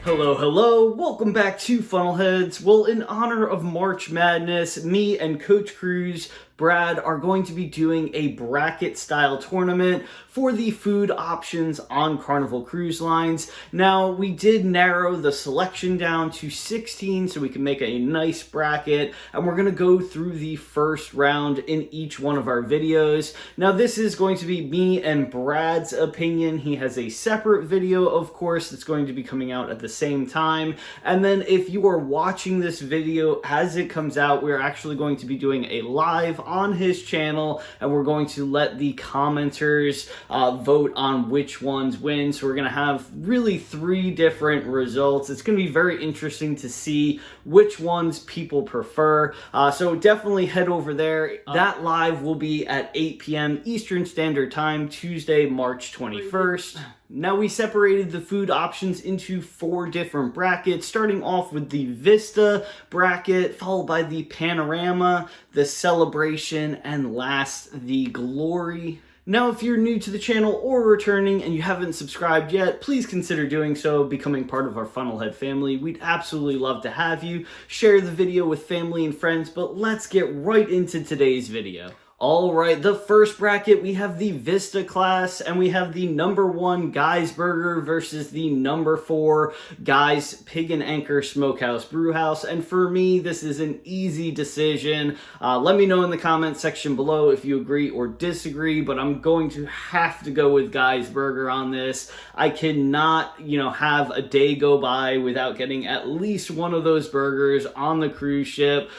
Hello, hello, welcome back to Funnelheads. Well, in honor of March Madness, me and Coach Cruz, Brad, are going to be doing a bracket-style tournament for the food options on Carnival Cruise Lines. Now, we did narrow the selection down to 16 so we can make a nice bracket, and we're going to go through the first round in each one of our videos. Now, this is going to be me and Brad's opinion. He has a separate video, of course, that's going to be coming out at the same time. And then if you are watching this video as it comes out, we're actually going to be doing a live on his channel, and we're going to let the commenters vote on which ones win. So we're going to have really 3 different results. It's going to be very interesting to see which ones people prefer. So definitely head over there. That live will be at 8 p.m. Eastern Standard Time, Tuesday, March 21st. Now, we separated the food options into 4 different brackets, starting off with the Vista bracket, followed by the Panorama, the Celebration, and last, the Glory. Now, if you're new to the channel or returning and you haven't subscribed yet, please consider doing so, becoming part of our Funnelhead family. We'd absolutely love to have you. Share the video with family and friends, but let's get right into today's video. All right, the first bracket, we have the Vista class, and we have the number 1 Guy's Burger versus the number 4 Guy's Pig and Anchor Smokehouse Brewhouse. And for me, this is an easy decision. Let me know in the comment section below if you agree or disagree, but I'm going to have to go with Guy's Burger on this. I cannot, have a day go by without getting at least one of those burgers on the cruise ship.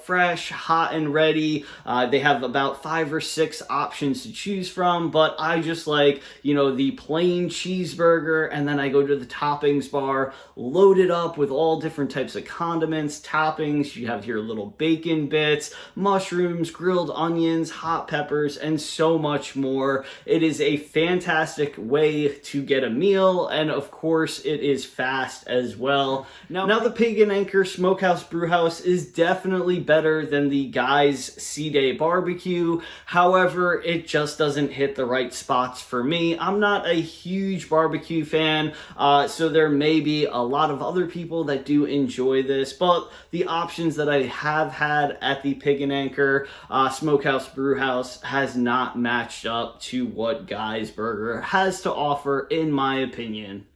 Fresh, hot, and ready. They have about 5 or 6 options to choose from, but I just like, the plain cheeseburger, and then I go to the toppings bar, load it up with all different types of condiments, toppings. You have your little bacon bits, mushrooms, grilled onions, hot peppers, and so much more. It is a fantastic way to get a meal, and of course, it is fast as well. Now the Pig and Anchor Smokehouse Brewhouse is definitely better than the Guy's Sea Day Barbecue. However, it just doesn't hit the right spots for me. I'm not a huge barbecue fan, so there may be a lot of other people that do enjoy this, but the options that I have had at the Pig and Anchor Smokehouse Brewhouse has not matched up to what Guy's Burger has to offer, in my opinion.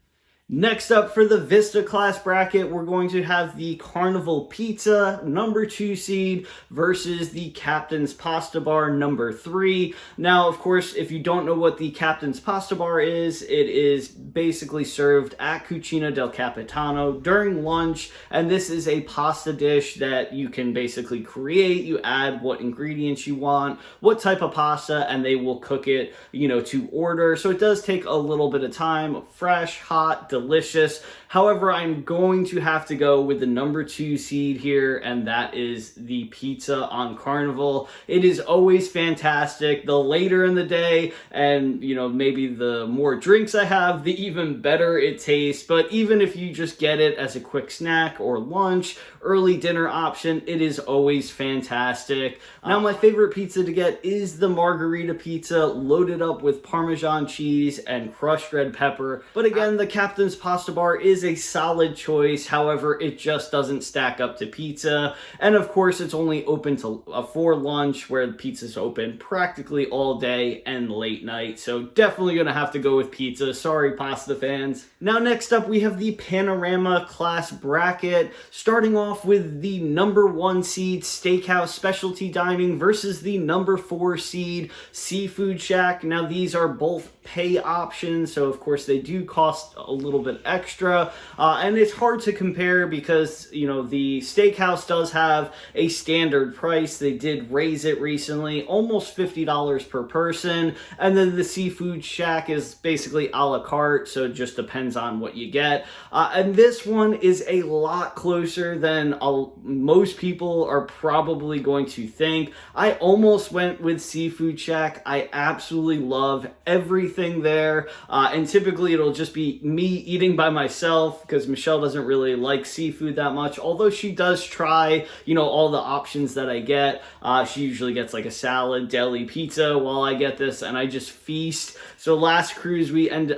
Next up, for the Vista class bracket, we're going to have the Carnival Pizza number 2 seed versus the Captain's Pasta Bar number 3. Now, of course, if you don't know what the Captain's Pasta Bar is, it is basically served at Cucina del Capitano during lunch, and this is a pasta dish that you can basically create. You add what ingredients you want, what type of pasta, and they will cook it, to order. So it does take a little bit of time. Fresh, hot, delicious. However, I'm going to have to go with the number 2 seed here, and that is the pizza on Carnival. It is always fantastic. The later in the day and, maybe the more drinks I have, the even better it tastes. But even if you just get it as a quick snack or lunch, early dinner option, it is always fantastic. Now, my favorite pizza to get is the margarita pizza, loaded up with Parmesan cheese and crushed red pepper. But again, the Captain's Pasta Bar is a solid choice. However, it just doesn't stack up to pizza. And of course, it's only open for lunch, where the pizza's open practically all day and late night. So definitely gonna have to go with pizza. Sorry, pasta fans. Now, next up, we have the Panorama class bracket, starting off with the number 1 seed Steakhouse Specialty Dining versus the number 4 seed Seafood Shack. Now, these are both pay options, so of course they do cost a little bit extra, and it's hard to compare because the Steakhouse does have a standard price. They did raise it recently, almost $50 per person, and then the Seafood Shack is basically a la carte, so it just depends on what you get. And this one is a lot closer than most people are probably going to think. I almost went with Seafood Shack. I absolutely love everything there, and typically it'll just be me eating by myself because Michelle doesn't really like seafood that much, although she does try, all the options that I get. She usually gets like a salad, deli, pizza while I get this, and I just feast. So last cruise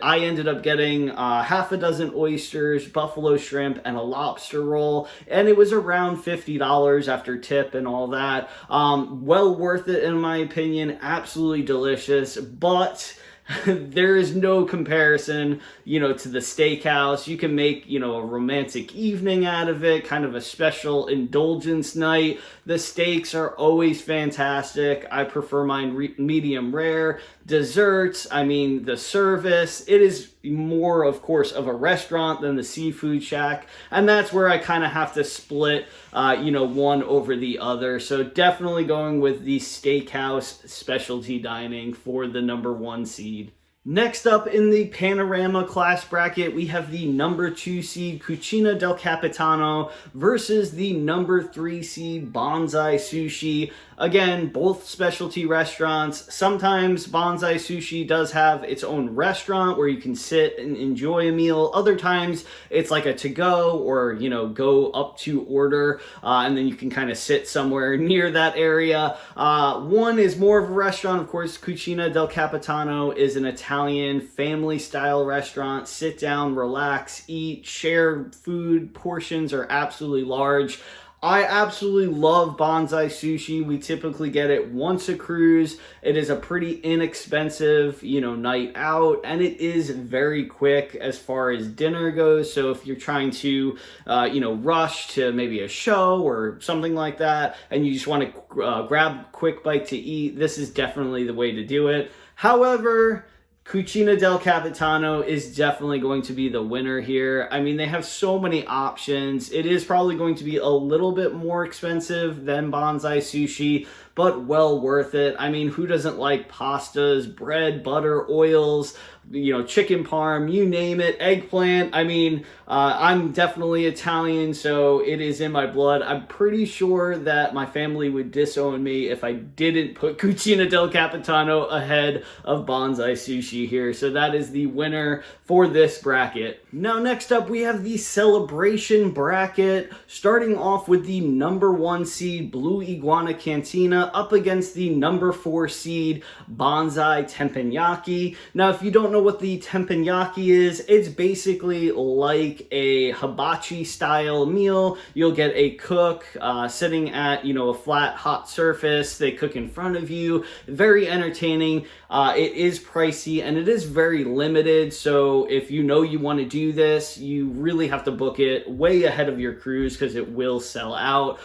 I ended up getting half a dozen oysters, buffalo shrimp, and a lobster roll, and it was around $50 after tip and all that. Well worth it in my opinion. Absolutely delicious, but there is no comparison, to the steakhouse. You can make, a romantic evening out of it, kind of a special indulgence night. The steaks are always fantastic. I prefer mine medium rare. Desserts, the service, it is more, of course, of a restaurant than the seafood shack. And that's where I kind of have to split, one over the other. So definitely going with the steakhouse specialty dining for the number 1 seed. Next up in the Panorama class bracket, we have the number 2 seed Cucina del Capitano versus the number 3 seed Bonsai Sushi. Again, both specialty restaurants. Sometimes Bonsai Sushi does have its own restaurant where you can sit and enjoy a meal. Other times it's like a to-go or, go up to order, and then you can kind of sit somewhere near that area. One is more of a restaurant. Of course, Cucina del Capitano is an Italian family-style restaurant. Sit down, relax, eat, share food. Portions are absolutely large. I absolutely love Bonsai Sushi. We typically get it once a cruise. It is a pretty inexpensive, night out, and it is very quick as far as dinner goes. So if you're trying to, rush to maybe a show or something like that, and you just want to grab a quick bite to eat, this is definitely the way to do it. However, Cucina del Capitano is definitely going to be the winner here. They have so many options. It is probably going to be a little bit more expensive than Bonsai Sushi, but well worth it. Who doesn't like pastas, bread, butter, oils, chicken parm, you name it, eggplant. I'm definitely Italian, so it is in my blood. I'm pretty sure that my family would disown me if I didn't put Cucina del Capitano ahead of Bonsai Sushi here. So that is the winner for this bracket. Now, next up, we have the celebration bracket, starting off with the number 1 seed Blue Iguana Cantina up against the number 4 seed Bonsai Teppanyaki. Now, if you don't know what the teppanyaki is, it's basically like a hibachi style meal. You'll get a cook sitting at a flat hot surface. They cook in front of you. Very entertaining. It is pricey and it is very limited, so if you want to do this, you really have to book it way ahead of your cruise because it will sell out,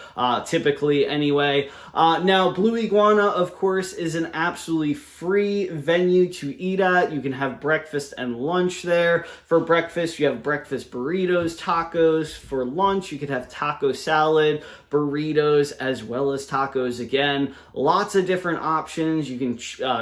typically anyway. Now, Blue Iguana, of course, is an absolutely free venue to eat at. You can have breakfast and lunch there. For breakfast, you have breakfast burritos, tacos. For lunch, you could have taco salad, burritos, as well as tacos again. Lots of different options. You can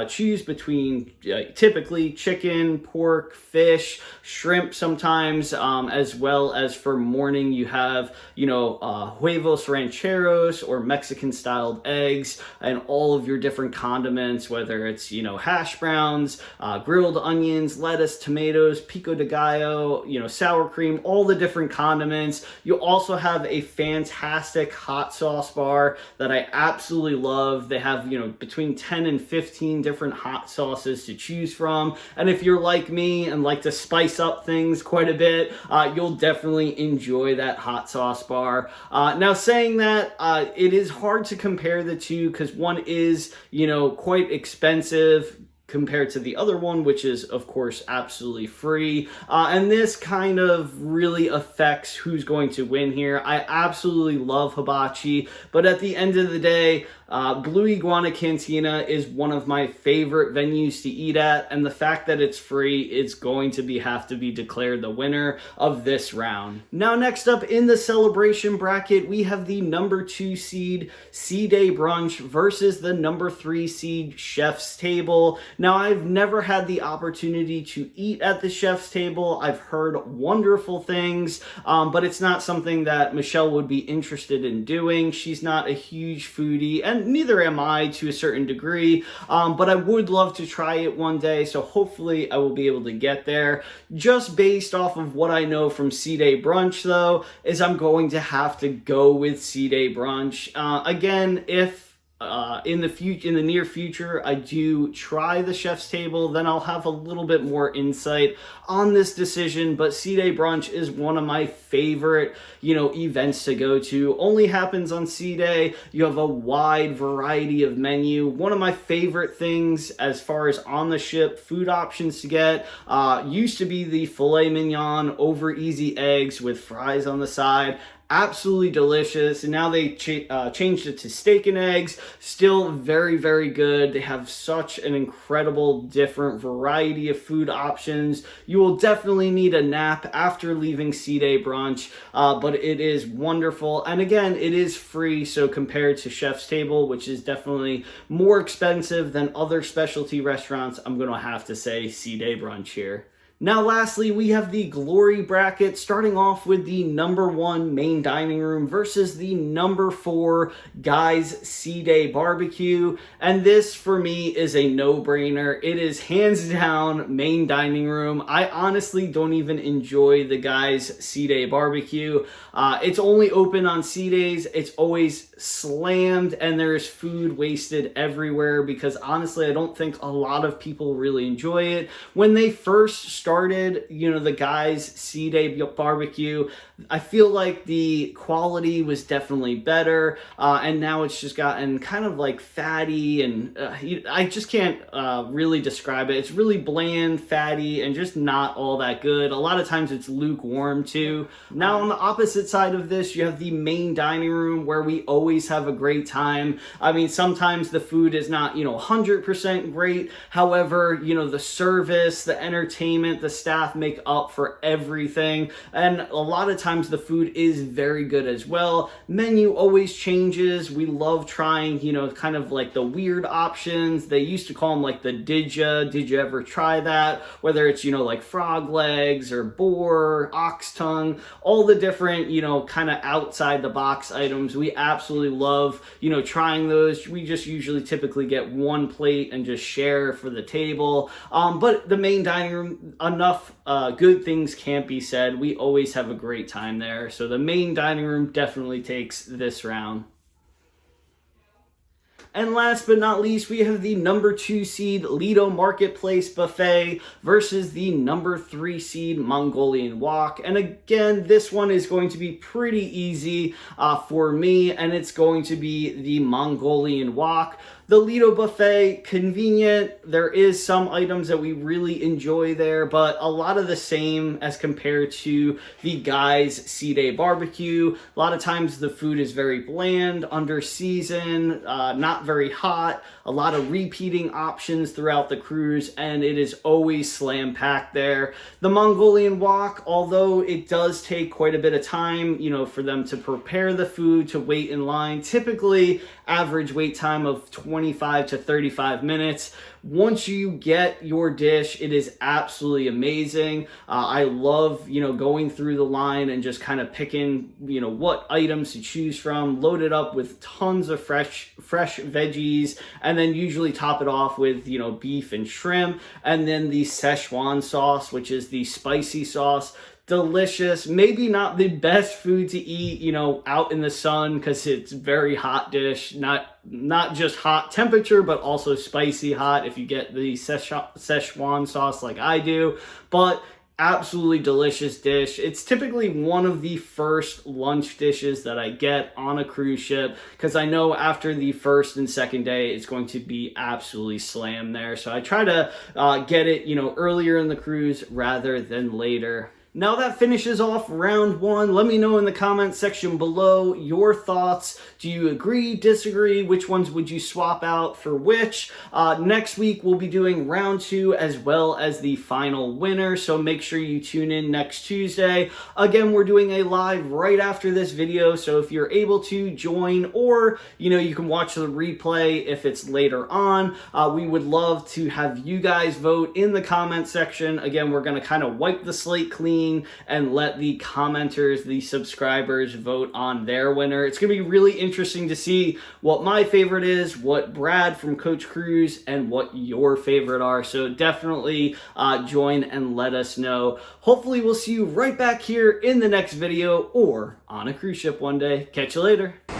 choose between typically chicken, pork, fish, shrimp sometimes, as well as for morning you have, huevos rancheros or Mexican-styled eggs and all of your different condiments, whether it's, hash browns, grilled onions, lettuce, tomatoes, pico de gallo, sour cream, all the different condiments. You also have a fantastic hot sauce bar that I absolutely love. They have, between 10 and 15 different hot sauces to choose from. And if you're like me and like to spice up things quite a bit, you'll definitely enjoy that hot sauce bar. Now, saying that, it is hard to compare the two because one is, quite expensive compared to the other one, which is, of course, absolutely free. And this kind of really affects who's going to win here. I absolutely love hibachi, but at the end of the day, Blue Iguana Cantina is one of my favorite venues to eat at, and the fact that it's free, it's going to have to be declared the winner of this round. Now, next up in the celebration bracket, we have the number 2 seed Sea Day Brunch versus the number 3 seed Chef's Table. Now, I've never had the opportunity to eat at the Chef's Table. I've heard wonderful things, but it's not something that Michelle would be interested in doing. She's not a huge foodie, and and neither am I to a certain degree, but I would love to try it one day, so hopefully I will be able to get there. Just based off of what I know from C-Day brunch, though, is I'm going to have to go with C-Day brunch. Again, if in the near future I do try the chef's table, then I'll have a little bit more insight on this decision. But C-Day brunch is one of my favorite events to go to. Only happens on C-Day. You have a wide variety of menu. One of my favorite things as far as on the ship food options to get used to be the filet mignon over easy eggs with fries on the side. Absolutely delicious, and now they changed it to steak and eggs. Still very, very good. They have such an incredible different variety of food options. You will definitely need a nap after leaving C-Day brunch, but it is wonderful. And again, it is free, so compared to Chef's Table, which is definitely more expensive than other specialty restaurants, I'm gonna have to say C-Day brunch here. Now, lastly, we have the glory bracket, starting off with the number 1 main dining room versus the number 4 Guy's C-Day barbecue. And this, for me, is a no-brainer. It is hands down main dining room. I honestly don't even enjoy the Guy's C-Day barbecue. It's only open on C-Days. It's always slammed, and there's food wasted everywhere because, honestly, I don't think a lot of people really enjoy it. When they first started, the Guy's C-Day barbecue, I feel like the quality was definitely better, and now it's just gotten kind of like fatty, and I just can't really describe it. It's really bland, fatty, and just not all that good. A lot of times it's lukewarm too. Now, on the opposite side of this, you have the main dining room, where we always have a great time. I mean, sometimes the food is not 100% great. However, the service, the entertainment, the staff make up for everything, and a lot of times the food is very good as well. Menu always changes. We love trying kind of like the weird options. They used to call them like the did you ever try that, whether it's like frog legs or boar, ox tongue, all the different kind of outside the box items. We absolutely love trying those. We just usually typically get one plate and just share for the table, but the main dining room, enough good things can't be said. We always have a great time there. So the main dining room definitely takes this round. And last but not least, we have the number 2 seed Lido Marketplace Buffet versus the number 3 seed Mongolian Wok. And again, this one is going to be pretty easy for me, and it's going to be the Mongolian Wok. The Lido Buffet, convenient. There is some items that we really enjoy there, but a lot of the same as compared to the Guy's C-Day barbecue. A lot of times the food is very bland, under seasoned, not very hot, a lot of repeating options throughout the cruise, and it is always slam packed there. The Mongolian Wok, although it does take quite a bit of time, for them to prepare the food, to wait in line, typically average wait time of 25 to 35 minutes. Once you get your dish, it is absolutely amazing. I love, going through the line and just kind of picking, what items to choose from, load it up with tons of fresh veggies, and then usually top it off with, beef and shrimp, and then the Szechuan sauce, which is the spicy sauce. Delicious. Maybe not the best food to eat, out in the sun, because it's very hot dish. Not just hot temperature, but also spicy hot if you get the Szechuan sauce like I do. But absolutely delicious dish. It's typically one of the first lunch dishes that I get on a cruise ship, because I know after the first and second day it's going to be absolutely slammed there. So I try to get it, earlier in the cruise rather than later. Now that finishes off round 1. Let me know in the comments section below your thoughts. Do you agree, disagree? Which ones would you swap out for which? Next week we'll be doing round 2 as well as the final winner, so make sure you tune in next Tuesday. Again, we're doing a live right after this video, so if you're able to join, or you can watch the replay if it's later on. We would love to have you guys vote in the comment section. Again, we're going to kind of wipe the slate clean scene and let the commenters, the subscribers, vote on their winner. It's going to be really interesting to see what my favorite is, what Brad from Coach Cruz, and what your favorite are. So definitely join and let us know. Hopefully we'll see you right back here in the next video or on a cruise ship one day. Catch you later.